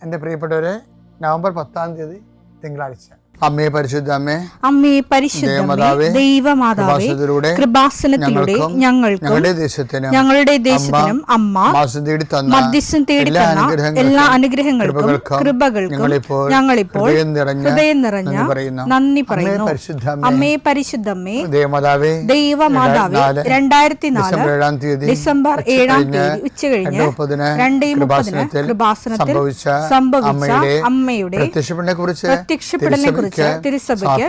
എൻ്റെ പ്രിയപ്പെട്ടവരെ, നവംബർ 10 തിങ്കളാഴ്ച. അമ്മേ പരിശുദ്ധ അമ്മേ, അമ്മേ പരിശുദ്ധ ദൈവമാതാവേ, കൃപാസനത്തിലൂടെ ഞങ്ങൾക്കും ഞങ്ങളുടെ ദേശത്തിനും അമ്മ മധ്യസ്ഥം തേടി തന്ന എല്ലാ അനുഗ്രഹങ്ങൾക്കും കൃപകൾക്കും ഞങ്ങളിപ്പോൾ ഹൃദയം നിറഞ്ഞ നന്ദി പറയുന്നു. അമ്മേ പരിശുദ്ധമ്മേ ദൈവമാതാവേ, 2004 ഡിസംബർ 7 ഉച്ചകഴിഞ്ഞ് 2:30 കൃപാസനത്തിൽ സംഭവിച്ച അമ്മയുടെ പ്രത്യക്ഷപ്പെടലിനെ കുറിച്ച് തിരുസഭയ്ക്ക്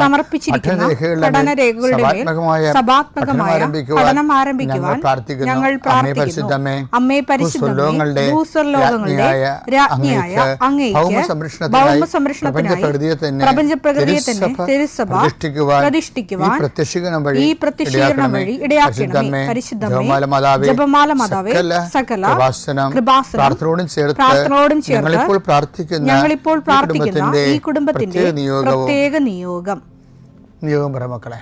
സമർപ്പിച്ചിരിക്കുന്ന പഠനരേഖകളുടെ മേൽ സഭാത്മകമായ പഠനം ആരംഭിക്കുവാൻ ഞങ്ങൾ പ്രാർത്ഥിക്കുന്നു. അമ്മേ പരിശുദ്ധമേ, ഭൂസ്വർലോകങ്ങളുടെ രാജ്ഞിയായ അങ്ങേയ്ക്ക് ഭൗമസംരക്ഷണത്തിനായി പ്രപഞ്ചപ്രകൃതിയെ തന്നെ തിരുസഭ പ്രതിഷ്ഠിക്കുവാൻ ഈ പ്രത്യക്ഷീകരണം വഴി ഇടയാക്കണമേ. പരിശുദ്ധമേ, ജപമാല മാതാവേ, സകല കൃപാസനം പ്രാർത്ഥനയോടും ചേർത്ത് ഞങ്ങളിപ്പോൾ പ്രാർത്ഥിക്കുന്ന ഈ കുടുംബത്തിന്റെ പ്രത്യേക നിയോഗം പറ മക്കളെ.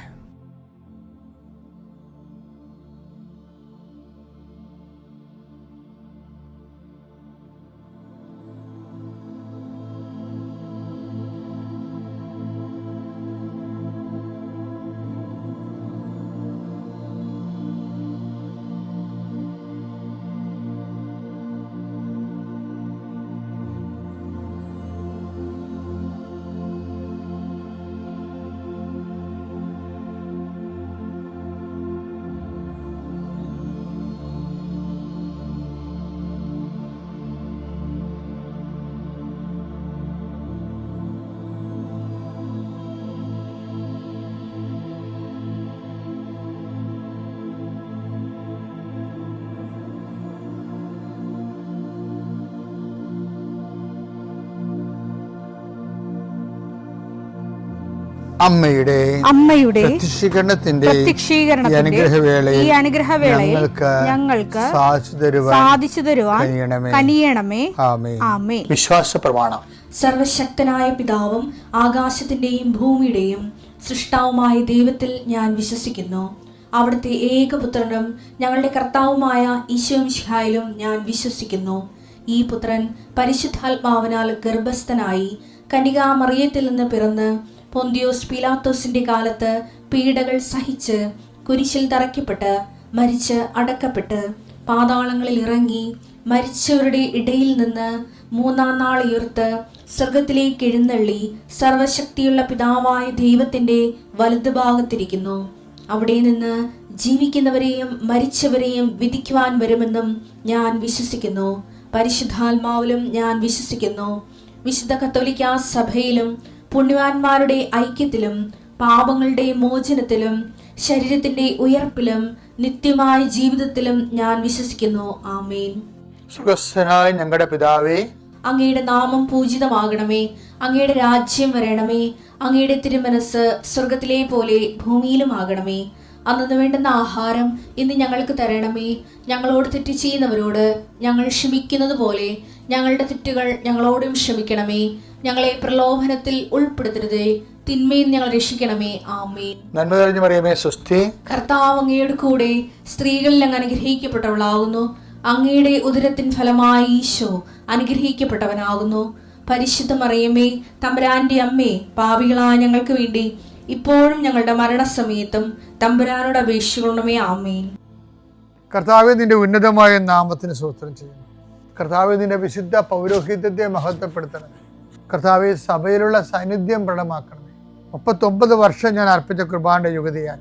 അമ്മയുടെ പ്രത്യക്ഷീകരണത്തിന്റെ ഈ അനുഗ്രഹവേളയിൽ ഞങ്ങൾക്ക് സാധിച്ചു തരുവാൻ കനിയണമേ. ആമേൻ. വിശ്വാസ പ്രമാണം. സർവശക്തനായ പിതാവും ആകാശത്തിന്റെയും ഭൂമിയുടെയും സൃഷ്ടാവുമായ ദൈവത്തിൽ ഞാൻ വിശ്വസിക്കുന്നു. അവിടുത്തെ ഏകപുത്രനും ഞങ്ങളുടെ കർത്താവുമായ ഈശോമിശിഹായിലും ഞാൻ വിശ്വസിക്കുന്നു. ഈ പുത്രൻ പരിശുദ്ധാത്മാവിനാൽ ഗർഭസ്ഥനായി കന്യകാമറിയത്തിൽ നിന്ന് പിറന്ന് പൊന്തിയോസ് പീലാത്തോസിന്റെ കാലത്ത് പീഡകൾ സഹിച്ച് കുരിശിൽ തറയ്ക്കപ്പെട്ട് മരിച്ച് അടക്കപ്പെട്ട് പാതാളങ്ങളിൽ ഇറങ്ങി മരിച്ചവരുടെ ഇടയിൽ നിന്ന് 3-ാം നാൾ ഉയർത്ത് സ്വർഗത്തിലേക്ക് എഴുന്നള്ളി സർവശക്തിയുള്ള പിതാവായ ദൈവത്തിന്റെ വലതുഭാഗത്തിരിക്കുന്നു. അവിടെ നിന്ന് ജീവിക്കുന്നവരെയും മരിച്ചവരെയും വിധിക്കുവാൻ വരുമെന്നും ഞാൻ വിശ്വസിക്കുന്നു. പരിശുദ്ധാത്മാവിലും ഞാൻ വിശ്വസിക്കുന്നു. വിശുദ്ധ കത്തോലിക്കാ സഭയിലും പുണ്യവാന്മാരുടെ ഐക്യത്തിലും പാപങ്ങളുടെ മോചനത്തിലും ശരീരത്തിന്റെ ഉയർപ്പിലും നിത്യമായ ജീവിതത്തിലും ഞാൻ വിശ്വസിക്കുന്നു. ആമേൻ. സുഖസ്ഥനായ ഞങ്ങളുടെ പിതാവേ, അങ്ങയുടെ നാമം പൂജിതമാകണമേ. അങ്ങയുടെ രാജ്യം വരണമേ. അങ്ങയുടെ തിരുമനസ് സ്വർഗത്തിലെ പോലെ ഭൂമിയിലും ആകണമേ. അന്നു വേണ്ടുന്ന ആഹാരം ഇന്ന് ഞങ്ങൾക്ക് തരണമേ. ഞങ്ങളോട് തെറ്റ് ചെയ്യുന്നവരോട് ഞങ്ങൾ ക്ഷമിക്കുന്നത് പോലെ ഞങ്ങളുടെ തെറ്റുകൾ ഞങ്ങളോടും ക്ഷമിക്കണമേ. ഞങ്ങളെ പ്രലോഭനത്തിൽ ഉൾപ്പെടുത്തരുതേ, തിന്മയിൽ ഞങ്ങൾ രക്ഷിക്കണമേ. ആമേൻ. നന്മ നിറഞ്ഞ മറിയമേ, സ്വസ്തി. കർത്താവ് അങ്ങയുടെ കൂടെ സ്ത്രീകളിൽ അങ്ങ് അനുഗ്രഹിക്കപ്പെട്ടവളാകുന്നു. അങ്ങയുടെ ഉദരത്തിൻ ഫലമായി ഈശോ അനുഗ്രഹിക്കപ്പെട്ടവനാകുന്നു. പരിശുദ്ധ മറിയമേ, തമ്പുരാന്റെ അമ്മേ, പാപികളായ ഞങ്ങൾക്ക് വേണ്ടി ഇപ്പോഴും ഞങ്ങളുടെ മരണസമയത്തും തമ്പുരാനോട് അപേക്ഷിക്കണമേ. ആമേൻ. കർത്താവേ, നിന്റെ ഉന്നതമായ നാമത്തിന് സ്തോത്രം ചെയ്യുന്നു. കർത്താവേ, നിന്റെ വിശുദ്ധ പൗരോഹിത്യത്തെ മഹത്വപ്പെടുത്തണമേ. കർത്താവേ, സഭയിലുള്ള സാന്നിധ്യം പ്രകടമാക്കണമേ. 39 വർഷം ഞാൻ അർപ്പിച്ച കൃപാന്റെ യുഗതിയാൽ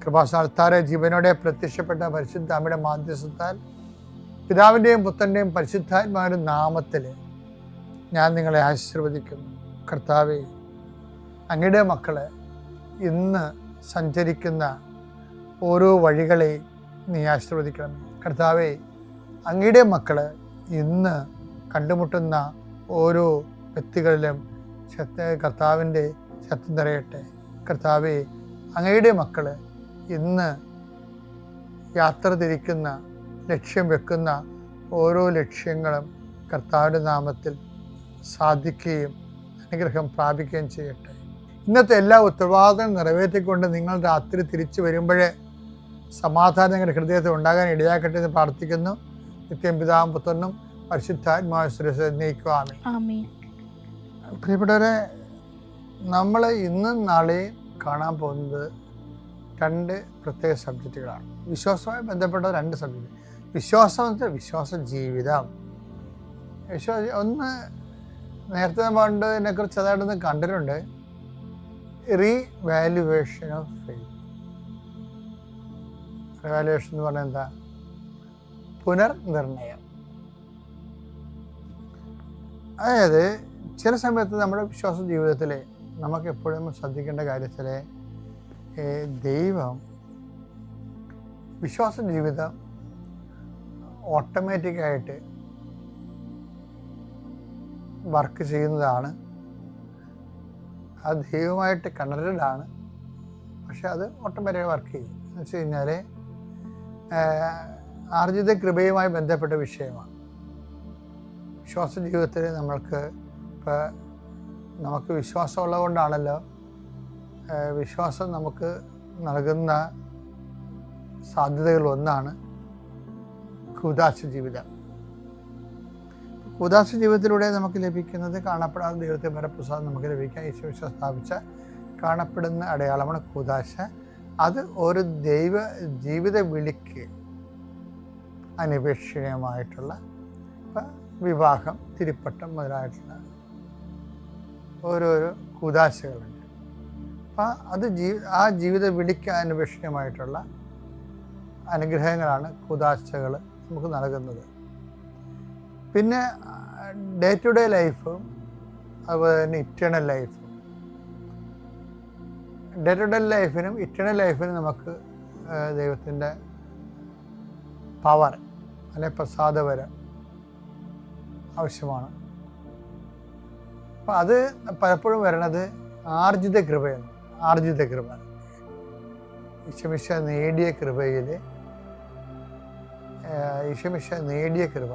കൃപാസ്ഥാനത്താറെ ജീവനോടെ പ്രത്യക്ഷപ്പെട്ട പരിശുദ്ധ അമ്മയുടെ മാധ്യസ്ഥത്താൽ പിതാവിൻ്റെയും പുത്രൻ്റെയും പരിശുദ്ധാത്മാവിൻ്റെ നാമത്തിൽ ഞാൻ നിങ്ങളെ ആശീർവദിക്കുന്നു. കർത്താവേ, അങ്ങയുടെ മക്കളെ ഇന്ന് സഞ്ചരിക്കുന്ന ഓരോ വഴികളെ നീ ആശീർവദിക്കണമേ. കർത്താവേ, അങ്ങയുടെ മക്കൾ ഇന്ന് കണ്ടുമുട്ടുന്ന ഓരോ വ്യക്തികളിലും കർത്താവിൻ്റെ ശക്തി നിറയട്ടെ. കർത്താവേ, അങ്ങയുടെ മക്കൾ ഇന്ന് യാത്ര തിരിക്കുന്ന ലക്ഷ്യം വെക്കുന്ന ഓരോ ലക്ഷ്യങ്ങളും കർത്താവിൻ്റെ നാമത്തിൽ സാധിക്കുകയും അനുഗ്രഹം പ്രാപിക്കുകയും ചെയ്യട്ടെ. ഇന്നത്തെ എല്ലാ ഉത്തരവാദിത്തങ്ങളും നിറവേറ്റിക്കൊണ്ട് നിങ്ങൾ രാത്രി തിരിച്ചു വരുമ്പോഴേ സമാധാനം നിങ്ങളുടെ ഹൃദയത്തിൽ ഉണ്ടാകാൻ ഇടയാക്കട്ടെ എന്ന് പ്രാർത്ഥിക്കുന്നു. നിത്യം പിതാവും പുത്രനും പരിശുദ്ധാത്മാവ് നീക്കുവാമേ. പ്രിയപ്പെട്ടവരെ, നമ്മൾ ഇന്നും നാളെയും കാണാൻ പോകുന്നത് 2 പ്രത്യേക സബ്ജക്റ്റുകളാണ്. വിശ്വാസവുമായി ബന്ധപ്പെട്ട 2 സബ്ജക്റ്റ്. വിശ്വാസ ജീവിതം. ഒന്ന് നേരത്തെ പണ്ടതിനെ കുറിച്ച് അതായിട്ടൊന്ന് കണ്ടിട്ടുണ്ട്. Revaluation of faith. റിവാലുവേഷൻ എന്ന് പറഞ്ഞാൽ എന്താ? പുനർനിർണയം. അതായത് ചില സമയത്ത് നമ്മുടെ വിശ്വാസ ജീവിതത്തിൽ നമുക്ക് എപ്പോഴും ശ്രദ്ധിക്കേണ്ട കാര്യത്തിൽ ദൈവം വിശ്വാസ ജീവിതം ഓട്ടോമാറ്റിക്കായിട്ട് വർക്ക് ചെയ്യുന്നതാണ്. അത് ദൈവമായിട്ട് കണക്റ്റഡ് ആണ്. പക്ഷെ അത് ഓട്ടോമാറ്റിക്കായി വർക്ക് ചെയ്യും. എന്ന് വെച്ച് കഴിഞ്ഞാൽ ആർജിത കൃപയുമായി ബന്ധപ്പെട്ട വിഷയമാണ്. വിശ്വാസ ജീവിതത്തിൽ നമുക്ക് വിശ്വാസം ഉള്ളതുകൊണ്ടാണല്ലോ വിശ്വാസം നമുക്ക് നൽകുന്ന സാധ്യതകളൊന്നാണ് കൂദാശ ജീവിതം. കൂദാശ ജീവിതത്തിലൂടെ നമുക്ക് ലഭിക്കുന്നത് കാണപ്പെടാത്ത ദൈവത്തെ വരപ്രസാദം നമുക്ക് ലഭിക്കാൻ ഈശോ സ്ഥാപിച്ച കാണപ്പെടുന്ന അടയാളമാണ് കൂദാശ. അത് ഒരു ദൈവ ജീവിത വിളിക്ക് അനിപേക്ഷണീയമായിട്ടുള്ള വിവാഹം, തിരുപ്പട്ടം മുതലായിട്ടുള്ള ഓരോരോ കൂദാശകളുണ്ട്. അപ്പം അത് ആ ജീവിത വിളിക്ക് അനിപേക്ഷണീയമായിട്ടുള്ള അനുഗ്രഹങ്ങളാണ് കൂദാശകൾ നമുക്ക് നൽകുന്നത്. പിന്നെ ഡേ ടു ഡേ ലൈഫും അതുപോലെ തന്നെ ഇറ്റേണൽ ലൈഫും. ഡേ ടു ഡേ ലൈഫിനും ഇറ്റേണൽ ലൈഫിനും നമുക്ക് ദൈവത്തിൻ്റെ പവർ അല്ലെ പ്രസാദവരം ആവശ്യമാണ്. അപ്പം അത് പലപ്പോഴും വരണത് ആർജിത കൃപയാണ്. ആർജിത കൃപ ഈശോമിശിഹ നേടിയ കൃപയിൽ ഈശോമിശിഹ നേടിയ കൃപ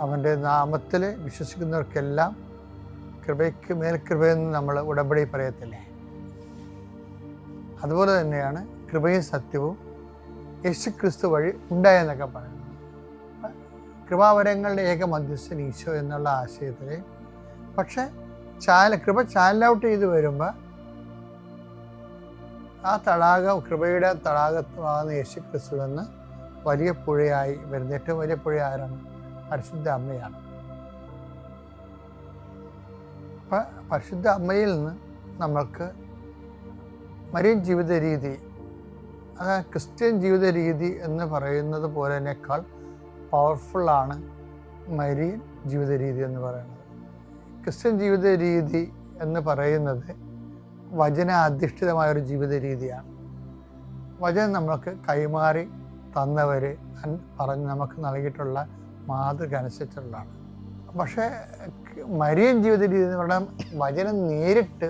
അവൻ്റെ നാമത്തിൽ വിശ്വസിക്കുന്നവർക്കെല്ലാം കൃപയ്ക്ക് മേൽകൃപയെന്ന് നമ്മൾ ഉടമ്പടി പറയത്തില്ലേ? അതുപോലെ തന്നെയാണ് കൃപയും സത്യവും യേശുക്രിസ്തു വഴി ഉണ്ടായെന്നൊക്കെ പറയുന്നത്. കൃപാവരങ്ങളുടെ ഏക മധ്യസ്ഥൻ ഈശോ എന്നുള്ള ആശയത്തിൽ പക്ഷെ കൃപ ചാനൽ ഔട്ട് ചെയ്ത് വരുമ്പോൾ ആ തടാകം, കൃപയുടെ തടാകത്വമാകുന്ന യേശുക്രിസ്തു എന്ന് വലിയ പുഴയായി വരുന്ന ഏറ്റവും വലിയ പുഴ ആരാണ്? പരിശുദ്ധ അമ്മയാണ്. അപ്പം പരിശുദ്ധ അമ്മയിൽ നിന്ന് നമ്മൾക്ക് മരിയൻ ജീവിത രീതി, അതായത് ക്രിസ്ത്യൻ ജീവിത രീതി എന്ന് പറയുന്നത് പോലെയേക്കാൾ പവർഫുള്ളാണ് മരിയൻ ജീവിത രീതി എന്ന് പറയുന്നത്. ക്രിസ്ത്യൻ ജീവിത രീതി എന്ന് പറയുന്നത് വചനാധിഷ്ഠിതമായൊരു ജീവിത രീതിയാണ്. വചനം നമ്മൾക്ക് കൈമാറി തന്നവർ പറഞ്ഞ് നമുക്ക് നൽകിയിട്ടുള്ള മാതൃക അനുസരിച്ചുള്ളതാണ്. പക്ഷേ മരിയൻ ജീവിത രീതി എന്ന് പറഞ്ഞാൽ വചനം നേരിട്ട്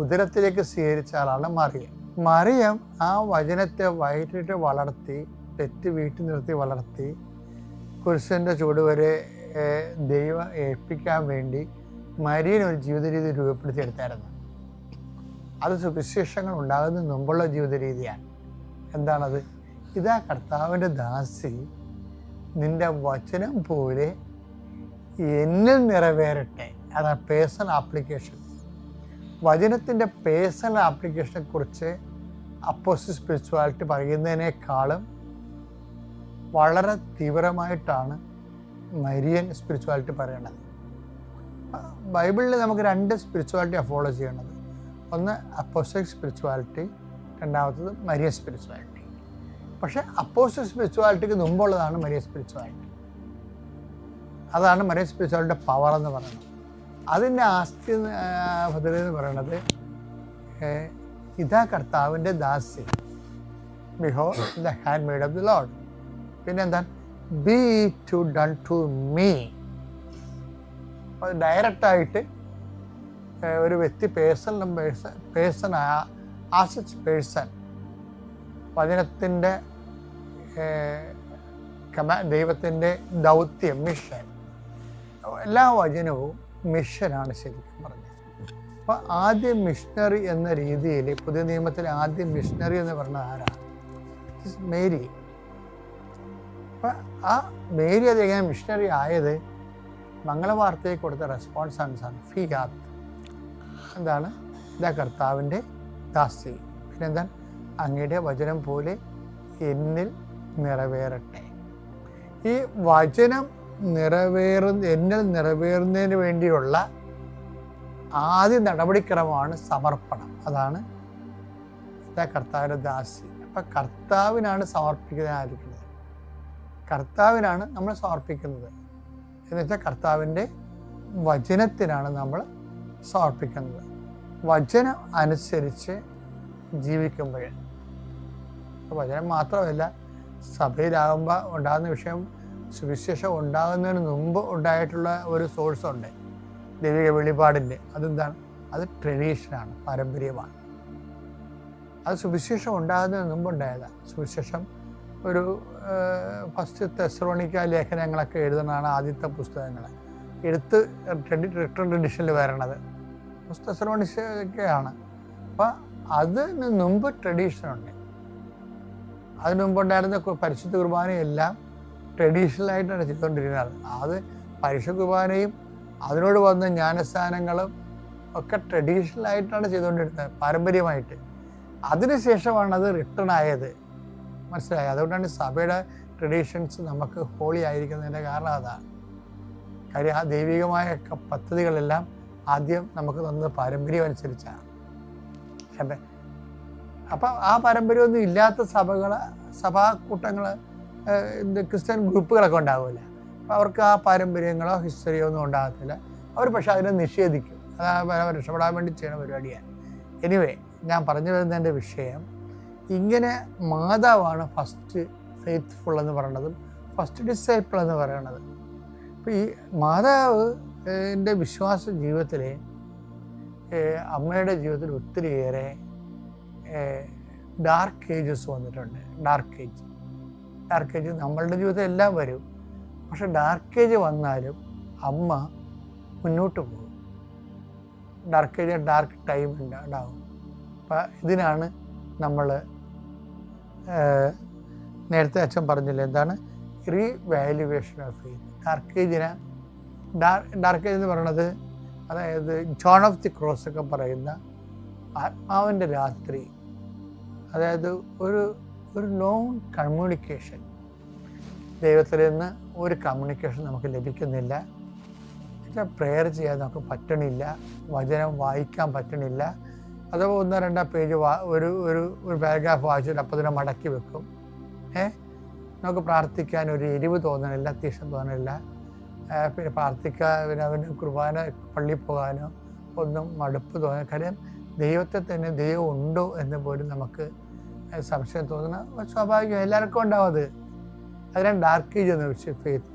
ഉദരത്തിലേക്ക് സ്വീകരിച്ച ആളാണ് മറിയം. മറിയം ആ വചനത്തെ വയറ്റിട്ട് വളർത്തി, പെറ്റ് വീട്ടിൽ നിർത്തി വളർത്തി, കുരിശൻ്റെ ചുവട് വരെ ദൈവം ഏൽപ്പിക്കാൻ വേണ്ടി മരിയൻ ഒരു ജീവിത രീതി രൂപപ്പെടുത്തിയെടുത്തായിരുന്നു. അത് സുവിശേഷങ്ങൾ ഉണ്ടാകുന്നതിന് മുമ്പുള്ള ജീവിത രീതിയാണ്. എന്താണത്? ഇതാ കർത്താവിൻ്റെ ദാസി, നിന്റെ വചനം പോലെ എന്നിൽ നിറവേറട്ടെ. അതാണ് പേഴ്സണൽ ആപ്ലിക്കേഷൻ. വചനത്തിൻ്റെ പേഴ്സണൽ ആപ്ലിക്കേഷനെ കുറിച്ച് അപ്പോസ്റ്റൽ സ്പിരിച്വാലിറ്റി പറയുന്നതിനേക്കാളും വളരെ തീവ്രമായിട്ടാണ് മരിയൻ സ്പിരിച്വാലിറ്റി പറയണത്. ബൈബിളിൽ നമുക്ക് 2 സ്പിരിച്വാലിറ്റിയാണ് ഫോളോ ചെയ്യണത്. ഒന്ന് അപ്പോസ്റ്റലിക് സ്പിരിച്വാലിറ്റി, രണ്ടാമത്തത് മരിയൻ സ്പിരിച്വാലിറ്റി. പക്ഷേ അപ്പോസ്റ്റൽ സ്പിരിച്വാലിറ്റിക്ക് മുമ്പുള്ളതാണ് മരിയൻ സ്പിരിച്വാലിറ്റി. അതാണ് മരിയൻ സ്പിരിച്വാലിറ്റിയുടെ പവർ എന്ന് പറയുന്നത്. അതിൻ്റെ ആസ്തി ഭദ്രത എന്ന് പറയുന്നത് ഇതാ കർത്താവിൻ്റെ ദാസി, behold the handmaid of the Lord. പിന്നെന്താ? Be to done to me. അത് ഡയറക്റ്റായിട്ട് ഒരു വ്യക്തി പേഴ്സൺ ആസ് പേഴ്സൺ വചനത്തിൻ്റെ ദൈവത്തിൻ്റെ ദൗത്യം, മിഷൻ, എല്ലാ വചനവും മിഷനാണ് ശരിക്കും പറഞ്ഞത്. അപ്പോൾ ആദ്യം മിഷണറി എന്ന രീതിയിൽ പുതിയ നിയമത്തിലെ ആദ്യം മിഷണറി എന്ന് പറഞ്ഞത് ആരാണ്? മേരി. അപ്പം ആ മേരി അതെങ്ങനെ മിഷണറി ആയത് മംഗളവാർത്തയെ കൊടുത്ത റെസ്പോൺസാണ് ഫിയാത്ത്. എന്താണ്? ഇതാ കർത്താവിൻ്റെ ദാസി. പിന്നെന്താണ്? അങ്ങയുടെ വചനം പോലെ എന്നിൽ നിറവേറട്ടെ. ഈ വചനം എന്നിൽ നിറവേറുന്നതിന് വേണ്ടിയുള്ള ആദ്യ നടപടിക്രമമാണ് സമർപ്പണം. അതാണ് ഇതാ കർത്താവിൻ്റെ ദാസി. അപ്പം കർത്താവിനാണ് സമർപ്പിക്കുന്നതായിരിക്കുന്നത്, കർത്താവിനാണ് നമ്മൾ സമർപ്പിക്കുന്നത്. എന്നുവെച്ചാൽ കർത്താവിൻ്റെ വചനത്തിനാണ് നമ്മൾ സമർപ്പിക്കുന്നത്. വചനം അനുസരിച്ച് ജീവിക്കുമ്പോൾ, വചനം മാത്രമല്ല, സഭയിലാകുമ്പോൾ ഉണ്ടാകുന്ന വിഷയം സുവിശേഷം ഉണ്ടാകുന്നതിന് മുമ്പ് ഉണ്ടായിട്ടുള്ള ഒരു സോഴ്സുണ്ട്, ദൈവിക വെളിപാടിൻ്റെ. അതെന്താണ്? അത് ട്രഡീഷനാണ്, പാരമ്പര്യമാണ്. അത് സുവിശേഷം ഉണ്ടാകുന്നതിന് മുമ്പ് ഉണ്ടായതാണ്. സുവിശേഷം ഒരു ഫസ്റ്റ് തെസ്സലോനിക്ക ലേഖനങ്ങളൊക്കെ എഴുതുന്നതാണ് ആദ്യത്തെ പുസ്തകങ്ങൾ. റിട്ടേൺ എഡിഷനിൽ വരണത് തെസ്സലോനിക്കയാണ്. അപ്പം അതിന് മുമ്പ് ട്രഡീഷനുണ്ട്. അതിനു മുമ്പുണ്ടായിരുന്ന പരിശുദ്ധ കുർബാനയെല്ലാം ട്രഡീഷണലായിട്ടാണ് ചെയ്തുകൊണ്ടിരുന്നത്. അത് പരിശുദ്ധ കുർബാനയും അതിനോട് വന്ന ജ്ഞാനസ്ഥാനങ്ങളും ഒക്കെ ട്രഡീഷണലായിട്ടാണ് ചെയ്തുകൊണ്ടിരുന്നത്, പാരമ്പര്യമായിട്ട്. അതിനുശേഷമാണ് അത് റിട്ടേൺ ആയത്. മനസ്സിലായത്? അതുകൊണ്ടാണ് സഭയുടെ ട്രഡീഷൻസ് നമുക്ക് ഹോളി ആയിരിക്കുന്നതിൻ്റെ കാരണം അതാണ്. കാര്യം ആ ദൈവികമായ പദ്ധതികളെല്ലാം ആദ്യം നമുക്ക് തന്നത് പാരമ്പര്യം അനുസരിച്ചാണ്. അപ്പം ആ പാരമ്പര്യമൊന്നും ഇല്ലാത്ത സഭാകൂട്ടങ്ങൾ, ക്രിസ്ത്യൻ ഗ്രൂപ്പുകളൊക്കെ ഉണ്ടാവില്ല. അപ്പം അവർക്ക് ആ പാരമ്പര്യങ്ങളോ ഹിസ്റ്ററിയോ ഒന്നും ഉണ്ടാകത്തില്ല. അവർ പക്ഷെ അതിനെ നിഷേധിക്കും. അത് രക്ഷപ്പെടാൻ വേണ്ടി ചെയ്യുന്ന പരിപാടിയാണ്. എനിവേ, ഞാൻ പറഞ്ഞു വരുന്നതിൻ്റെ വിഷയം, ഇങ്ങനെ മാതാവാണ് ഫസ്റ്റ് ഫെയ്ത്ത്ഫുൾ എന്ന് പറയുന്നതും ഫസ്റ്റ് ഡിസൈപ്പിൾ എന്ന് പറയുന്നത്. അപ്പോൾ ഈ മാതാവിൻ്റെ വിശ്വാസ ജീവിതത്തിൽ, അമ്മയുടെ ജീവിതത്തിൽ ഒത്തിരിയേറെ ഡാർക്ക് ഏജസ് വന്നിട്ടുണ്ട്. ഡാർക്ക് ഏജ് നമ്മളുടെ ജീവിതത്തിൽ എല്ലാം വരും. പക്ഷെ ഡാർക്ക് ഏജ് വന്നാലും അമ്മ മുന്നോട്ട് പോകും. ഡാർക്ക് ടൈം ഉണ്ടാവും. അപ്പം ഇതിനാണ് നമ്മൾ നേരത്തെ അച്ഛൻ പറഞ്ഞില്ല, എന്താണ് revaluation of faith. Dark age എന്ന് പറയുന്നത്, അതായത് ജോൺ ഓഫ് ദി ക്രോസ് ഒക്കെ പറയുന്ന ആത്മാവിൻ്റെ രാത്രി, അതായത് ഒരു ലോങ് കമ്മ്യൂണിക്കേഷൻ, ദൈവത്തിൽ നിന്ന് ഒരു കമ്മ്യൂണിക്കേഷൻ നമുക്ക് ലഭിക്കുന്നില്ല. പ്രെയർ ചെയ്യാൻ നമുക്ക് പറ്റണില്ല, വചനം വായിക്കാൻ പറ്റണില്ല. അഥവാ 1-2 പേജ് ഒരു പാരഗ്രാഫ് വായിച്ചിട്ട് അപ്പോൾ തന്നെ മടക്കി വെക്കും. നമുക്ക് പ്രാർത്ഥിക്കാൻ ഒരു എരിവ് തോന്നണില്ല, തീക്ഷ്ണ തോന്നണില്ല. പിന്നെ പ്രാർത്ഥിക്കാൻ, പിന്നെ അവന് കുർബാന പള്ളിയിൽ പോകാനോ ഒന്നും മടുപ്പ് തോന്നുക. കാര്യം ദൈവത്തെ തന്നെ ദൈവം ഉണ്ടോ എന്ന് പോലും നമുക്ക് സംശയം തോന്നുന്ന സ്വാഭാവികം, എല്ലാവർക്കും ഉണ്ടാവും അത്. അതിനാണ് ഡാർക്ക് ഏജ് എന്ന് വെച്ച് faith.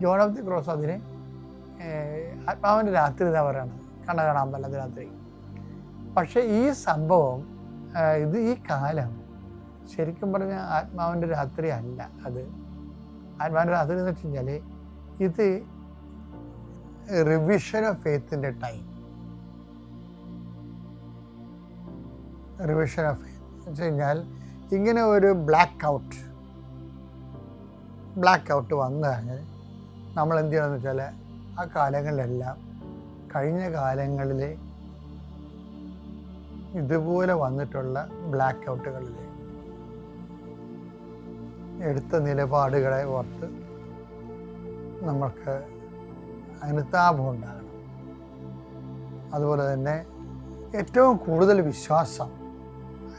John of the cross അതിന് ആത്മാവിൻ്റെ രാത്രി എന്നാണ് പറയുന്നത്, കാണാൻ പറ്റാത്ത രാത്രി. പക്ഷേ ഈ സംഭവം, ഈ കാലം ശരിക്കും പറഞ്ഞാൽ ആത്മാവിൻ്റെ രാത്രി അല്ല. അത് ആത്മാവിൻ്റെ രാത്രി എന്ന് വെച്ച് കഴിഞ്ഞാൽ ഇത് റിവിഷൻ ഓഫ് ഫെയ്ത്തിൻ്റെ ടൈം. റിവിഷൻ ഓഫ് ഫെയ്ത്ത് എന്ന് വെച്ച് കഴിഞ്ഞാൽ ഇങ്ങനെ ഒരു ബ്ലാക്ക് ഔട്ട് വന്നു കഴിഞ്ഞാൽ നമ്മൾ എന്ത് ചെയ്യണമെന്ന് വെച്ചാൽ, ആ കാലങ്ങളിലെല്ലാം, കഴിഞ്ഞ കാലങ്ങളിൽ ഇതുപോലെ വന്നിട്ടുള്ള ബ്ലാക്ക് ഔട്ടുകളിൽ എടുത്ത നിലപാടുകളെ ഓർത്ത് നമ്മൾക്ക് അനുതാപം ഉണ്ടാകണം. അതുപോലെ തന്നെ ഏറ്റവും കൂടുതൽ വിശ്വാസം,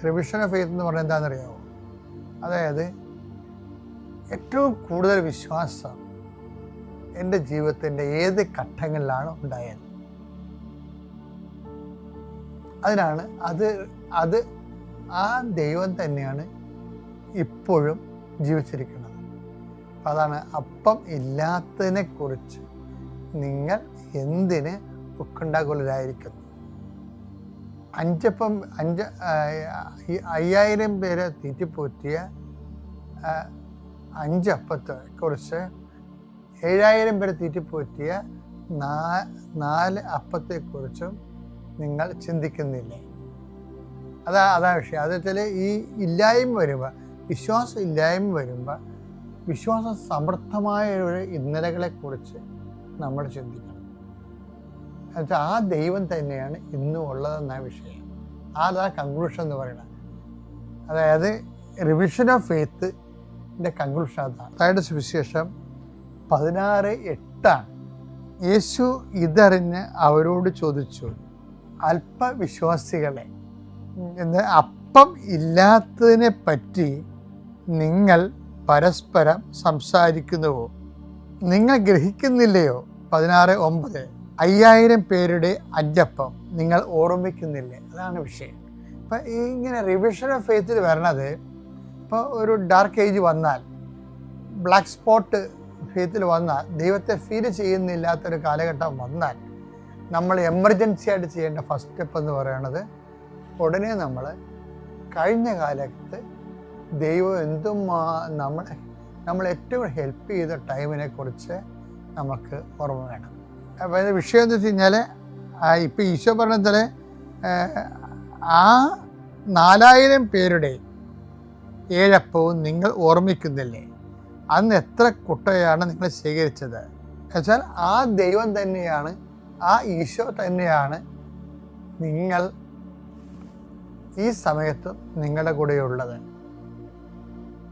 റിവിഷൻ ഓഫ് ഫെയ്ത്ത് എന്ന് പറഞ്ഞാൽ എന്താണെന്നറിയാമോ? അതായത് ഏറ്റവും കൂടുതൽ വിശ്വാസം എൻ്റെ ജീവിതത്തിൻ്റെ ഏത് ഘട്ടങ്ങളിലാണ് ഉണ്ടായത്. അതിനാണ് അത് ആ ദൈവം തന്നെയാണ് ഇപ്പോഴും ജീവിച്ചിരിക്കുന്നത്. അതാണ് അപ്പം ഇല്ലാത്തതിനെ കുറിച്ച് നിങ്ങൾ എന്തിന് ഉത്കണ്ഠാകുലരായിരിക്കുന്നു. 5000 പേരെ തീറ്റിപ്പോറ്റിയ 5 അപ്പത്തെ കുറിച്ച് 7000 പേരെ തീറ്റിപ്പോറ്റിയ 4 അപ്പത്തെക്കുറിച്ചും നിങ്ങൾ ചിന്തിക്കുന്നില്ലേ? അതാ വിഷയം. അത് വെച്ചാൽ ഈ ഇല്ലായ്മ വരുമ്പോൾ, വിശ്വാസം ഇല്ലായ്മ വരുമ്പോൾ വിശ്വാസ സമൃദ്ധമായ ഒരു ഇന്നലകളെക്കുറിച്ച് നമ്മൾ ചിന്തിക്കണം. എന്നുവെച്ചാൽ ആ ദൈവം തന്നെയാണ് ഇന്നും ഉള്ളതെന്ന വിഷയം. അതാ കൺക്ലൂഷൻ എന്ന് പറയുന്നത്. അതായത് റിവിഷൻ ഓഫ് ഫെയ്ത്തിൻ്റെ കൺക്ലൂഷൻ അതാണ്. മത്തായിയുടെ സുവിശേഷം 16:8 യേശു ഇതറിഞ്ഞ് അവരോട് ചോദിച്ചു, അല്പവിശ്വാസികളെ, എന്ന് അപ്പം ഇല്ലാത്തതിനെ പറ്റി നിങ്ങൾ പരസ്പരം സംസാരിക്കുന്നുവോ? നിങ്ങൾ ഗ്രഹിക്കുന്നില്ലയോ? 16:9 5000 പേരുടെ അഞ്ചപ്പം നിങ്ങൾ ഓർമ്മിക്കുന്നില്ലേ? അതാണ് വിഷയം. അപ്പം ഇങ്ങനെ റിവിഷൻ ഓഫ് ഫെയ്ത്തിൽ വരണത്, ഇപ്പോൾ ഒരു ഡാർക്ക് ഏജ് വന്നാൽ, ബ്ലാക്ക് സ്പോട്ട് ഫെയ്ത്തിൽ വന്നാൽ, ദൈവത്തെ ഫീൽ ചെയ്യുന്നില്ലാത്തൊരു കാലഘട്ടം വന്നാൽ, നമ്മൾ എമർജൻസി ആയിട്ട് ചെയ്യേണ്ട ഫസ്റ്റ് സ്റ്റെപ്പ് എന്ന് പറയുന്നത്, ഉടനെ നമ്മൾ കഴിഞ്ഞ കാലത്ത് ദൈവം എന്തും നമ്മൾ ഏറ്റവും ഹെൽപ്പ് ചെയ്ത ടൈമിനെ കുറിച്ച് നമുക്ക് ഓർമ്മ വേണം. അപ്പോൾ ഇത് വിഷയം എന്ന് വെച്ച് കഴിഞ്ഞാൽ, ഇപ്പോൾ ഈശോ പറഞ്ഞാൽ ആ 4000 പേരുടെ 7 അപ്പവും നിങ്ങൾ ഓർമ്മിക്കുന്നില്ലേ? അന്ന് എത്ര കുട്ടയാണ് നിങ്ങൾ സ്വീകരിച്ചത്? എന്നുവെച്ചാൽ ആ ദൈവം തന്നെയാണ്, ആ ഈശോ തന്നെയാണ് നിങ്ങൾ ഈ സമയത്ത് നിങ്ങളുടെ കൂടെയുള്ളത്.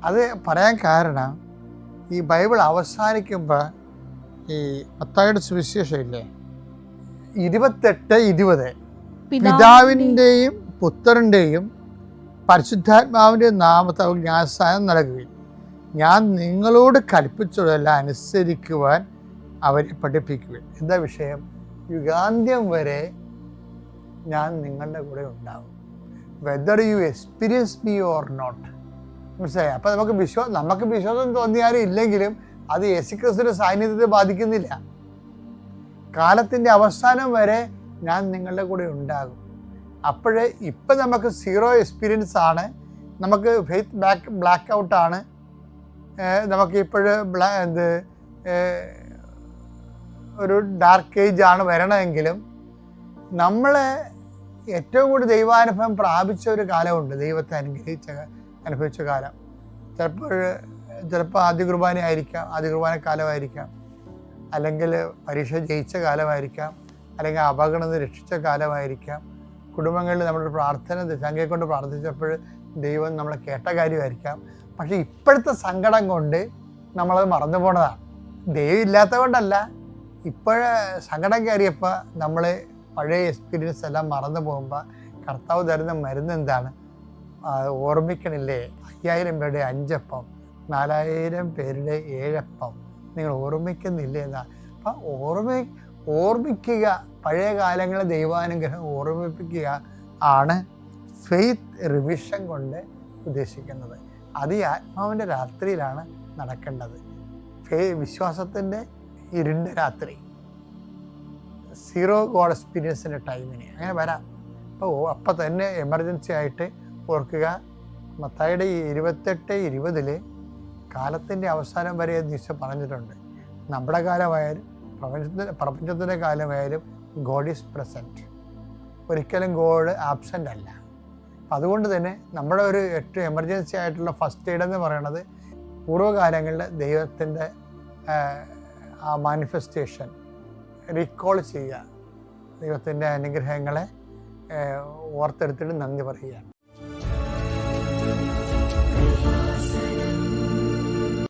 അത് പറയാൻ കാരണം, ഈ ബൈബിൾ അവസാനിക്കുമ്പോൾ ഈ മത്തായിയുടെ സുവിശേഷം ഇല്ലേ, 28:20 പിതാവിൻ്റെയും പുത്രൻ്റെയും പരിശുദ്ധാത്മാവിൻ്റെയും നാമത്തിൽ ജ്ഞാനസ്നാനം നൽകുകയും ഞാൻ നിങ്ങളോട് കൽപ്പിച്ചതെല്ലാം അനുസരിക്കുവാൻ അവരെ പഠിപ്പിക്കുകയും. എന്താ വിഷയം? യുഗാന്ത്യം വരെ ഞാൻ നിങ്ങളുടെ കൂടെ ഉണ്ടാകും, whether you experience me or not. മനസ്സിലായി? അപ്പം നമുക്ക് വിശ്വാസം തോന്നിയാലും ഇല്ലെങ്കിലും അത് യേശുക്രിസ്തുവിന്റെ സാന്നിധ്യത്തെ ബാധിക്കുന്നില്ല. കാലത്തിൻ്റെ അവസാനം വരെ ഞാൻ നിങ്ങളുടെ കൂടെ ഉണ്ടാകും. അപ്പോഴേ ഇപ്പം നമുക്ക് 0 എക്സ്പീരിയൻസ് ആണ്, നമുക്ക് ഫെയ്ത്ത് ബ്ലാക്ക് ഔട്ടാണ്, നമുക്ക് ഇപ്പോഴും ഒരു ഡാർക്ക് ഏജ് ആണ് വരണമെങ്കിലും, നമ്മൾ ഏറ്റവും കൂടുതൽ ദൈവാനുഭവം പ്രാപിച്ച ഒരു കാലമുണ്ട്, ദൈവത്തെ അനുഭവിച്ച കാലം. ചിലപ്പോൾ ആദ്യ കുർബാന ആയിരിക്കാം, ആദ്യ കുർബാന കാലമായിരിക്കാം, അല്ലെങ്കിൽ പരീക്ഷ ജയിച്ച കാലമായിരിക്കാം, അല്ലെങ്കിൽ അപകടം രക്ഷിച്ച കാലമായിരിക്കാം, കുടുംബങ്ങളിൽ നമ്മുടെ പ്രാർത്ഥന സംഖ്യയെ കൊണ്ട് പ്രാർത്ഥിച്ചപ്പോൾ ദൈവം നമ്മളെ കേട്ട കാര്യമായിരിക്കാം. പക്ഷേ ഇപ്പോഴത്തെ സങ്കടം കൊണ്ട് നമ്മളത് മറന്നു പോണതാണ്. ദൈവം ഇല്ലാത്ത കൊണ്ടല്ല, ഇപ്പോഴേ സങ്കടം കയറിയപ്പോൾ നമ്മൾ പഴയ എക്സ്പീരിയൻസ് എല്ലാം മറന്നു പോകുമ്പോൾ കർത്താവ് തരുന്ന മരുന്ന് എന്താണ്? ഓർമ്മിക്കണില്ലേ? 5000 പേരുടെ 5 അപ്പം, 4000 പേരുടെ 7 അപ്പം നിങ്ങൾ ഓർമ്മിക്കുന്നില്ലേ എന്നാണ്. അപ്പം ഓർമ്മിക്കുക, പഴയ കാലങ്ങളെ ദൈവാനുഗ്രഹം ഓർമ്മിപ്പിക്കുക ആണ് ഫെയ്ത്ത് റിവിഷൻ കൊണ്ട് ഉദ്ദേശിക്കുന്നത്. അത് ഈ ആത്മാവിൻ്റെ രാത്രിയിലാണ് നടക്കേണ്ടത്. വിശ്വാസത്തിൻ്റെ ഇരുണ്ട രാത്രി, 0 ഗോഡ് എക്സ്പീരിയൻസിൻ്റെ ടൈമിന് അങ്ങനെ വരാം. അപ്പോൾ തന്നെ എമർജൻസി ആയിട്ട് ഓർക്കുക, മത്തായിയുടെ 28:20 കാലത്തിൻ്റെ അവസാനം വരെ ഈശോ പറഞ്ഞിട്ടുണ്ട്. നമ്മുടെ കാലമായാലും പ്രപഞ്ചത്തിൻ്റെ കാലമായാലും ഗോഡ് ഈസ് പ്രസൻറ്റ്. ഒരിക്കലും ഗോഡ് ആബ്സെൻ്റ് അല്ല. അപ്പം അതുകൊണ്ട് തന്നെ നമ്മുടെ ഒരു ഏറ്റവും എമർജൻസി ആയിട്ടുള്ള ഫസ്റ്റ് എയ്ഡ് എന്ന് പറയുന്നത് പൂർവ്വകാലങ്ങളിൽ ദൈവത്തിൻ്റെ ആ മാനിഫെസ്റ്റേഷൻ റീകോൾ ചെയ്യുക, ദൈവത്തിൻ്റെ അനുഗ്രഹങ്ങളെ ഓർത്തെടുത്തിട്ട് നന്ദി പറയുക.